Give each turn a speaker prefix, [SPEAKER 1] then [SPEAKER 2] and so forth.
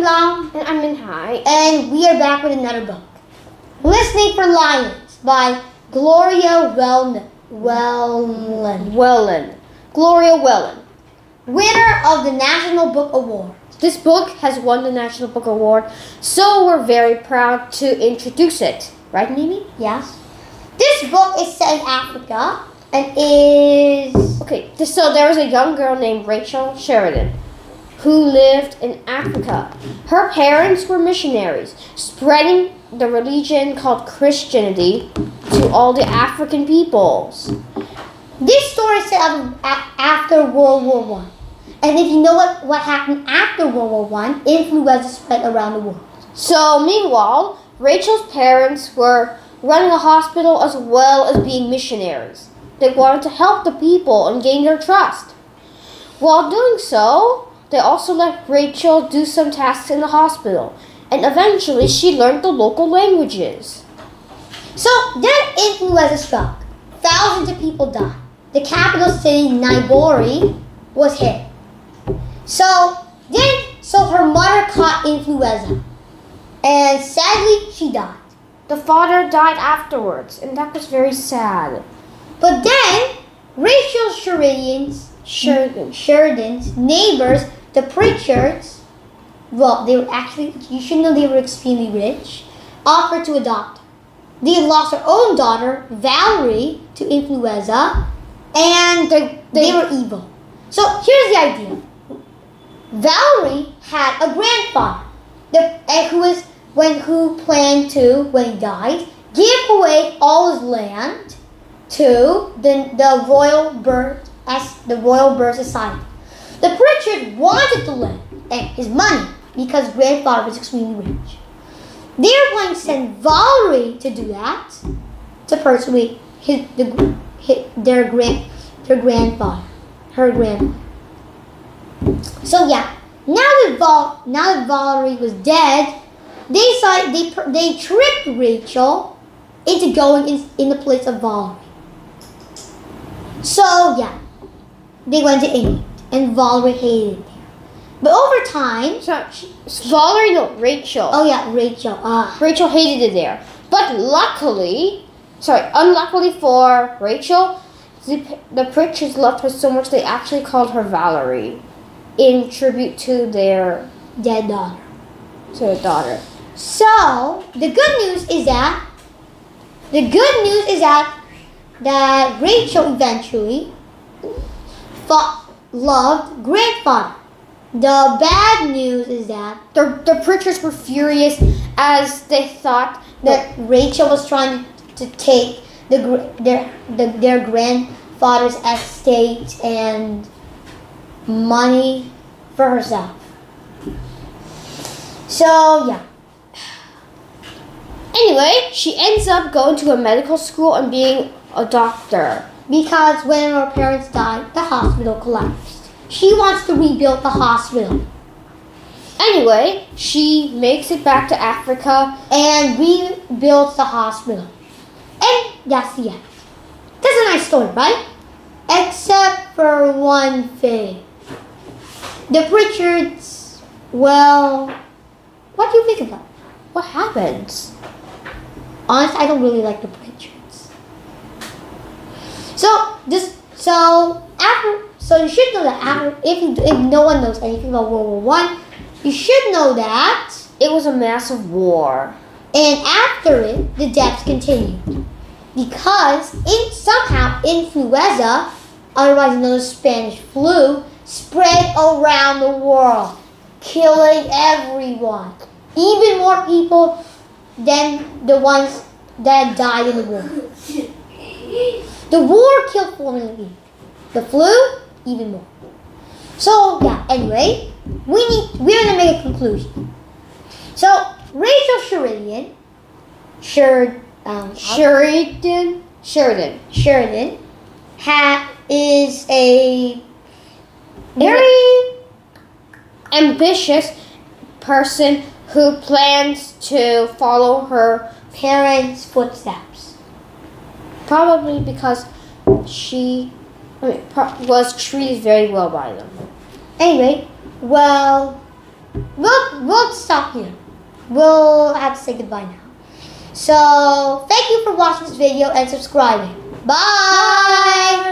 [SPEAKER 1] Long.
[SPEAKER 2] And I'm in High.
[SPEAKER 1] And we are back with another book. Listening for Lions by Gloria
[SPEAKER 2] Whelan. Gloria Whelan.
[SPEAKER 1] Winner of the National Book Award.
[SPEAKER 2] This book has won the National Book Award, so we're very proud to introduce it. Right, Mimi?
[SPEAKER 1] Yes. This book is set in Africa and is...
[SPEAKER 2] Okay, so there was a young girl named Rachel Sheridan who lived in Africa. Her parents were missionaries, spreading the religion called Christianity to all the African peoples.
[SPEAKER 1] This story is set up after World War I. And if you know what happened after World War I, influenza spread around the world.
[SPEAKER 2] So meanwhile, Rachel's parents were running a hospital as well as being missionaries. They wanted to help the people and gain their trust. While doing so, they also let Rachel do some tasks in the hospital, and eventually she learned the local languages.
[SPEAKER 1] So then influenza struck. Thousands of people died. The capital city, Nairobi, was hit. So her mother caught influenza, and sadly she died.
[SPEAKER 2] The father died afterwards, and that was very sad.
[SPEAKER 1] But then Rachel Sheridan's neighbors, the Pritchards, well, they were actually, you should know they were extremely rich, offered to adopt her. They had lost their own daughter, Valerie, to influenza, and they were evil. So here's the idea. Valerie had a grandfather who planned to, when he died, give away all his land to the Royal Bird Society. The Pritchards wanted the land and his money because grandfather was extremely rich. They were planning to send Valerie to do that, to persuade her grandfather. So yeah, now that Valerie was dead, they tricked Rachel into going in the place of Valerie. So yeah, they went to England, and Valerie hated it there. But over time,
[SPEAKER 2] Rachel.
[SPEAKER 1] Oh yeah, Rachel.
[SPEAKER 2] Rachel hated it there. But unluckily for Rachel, the Pritchards loved her so much they actually called her Valerie in tribute to their
[SPEAKER 1] dead daughter. So the good news is that Rachel eventually loved grandfather. The bad news is that
[SPEAKER 2] the Pritchards were furious as they thought
[SPEAKER 1] that Rachel was trying to take their grandfather's estate and money for herself. So yeah.
[SPEAKER 2] Anyway, she ends up going to a medical school and being a doctor.
[SPEAKER 1] Because when her parents died, the hospital collapsed. She wants to rebuild the hospital.
[SPEAKER 2] Anyway, she makes it back to Africa
[SPEAKER 1] and rebuilds the hospital. And that's the end. That's a nice story, right? Except for one thing. The Pritchards, well, what do you think about it?
[SPEAKER 2] What happens?
[SPEAKER 1] Honestly, I don't really like the Pritchards. So you should know that if no one knows anything about World War I, you should know that
[SPEAKER 2] it was a massive war.
[SPEAKER 1] And after it, the deaths continued. Because somehow influenza, otherwise known as Spanish flu, spread around the world, killing everyone. Even more people than the ones that died in the war. The war killed 4 million people. The flu, even more. So yeah, anyway, we're gonna make a conclusion. So Rachel Sheridan is a very
[SPEAKER 2] ambitious person who plans to follow her
[SPEAKER 1] parents' footsteps.
[SPEAKER 2] Probably because she was treated very well by them.
[SPEAKER 1] Anyway, well, we'll stop here. We'll have to say goodbye now. So, thank you for watching this video and subscribing. Bye!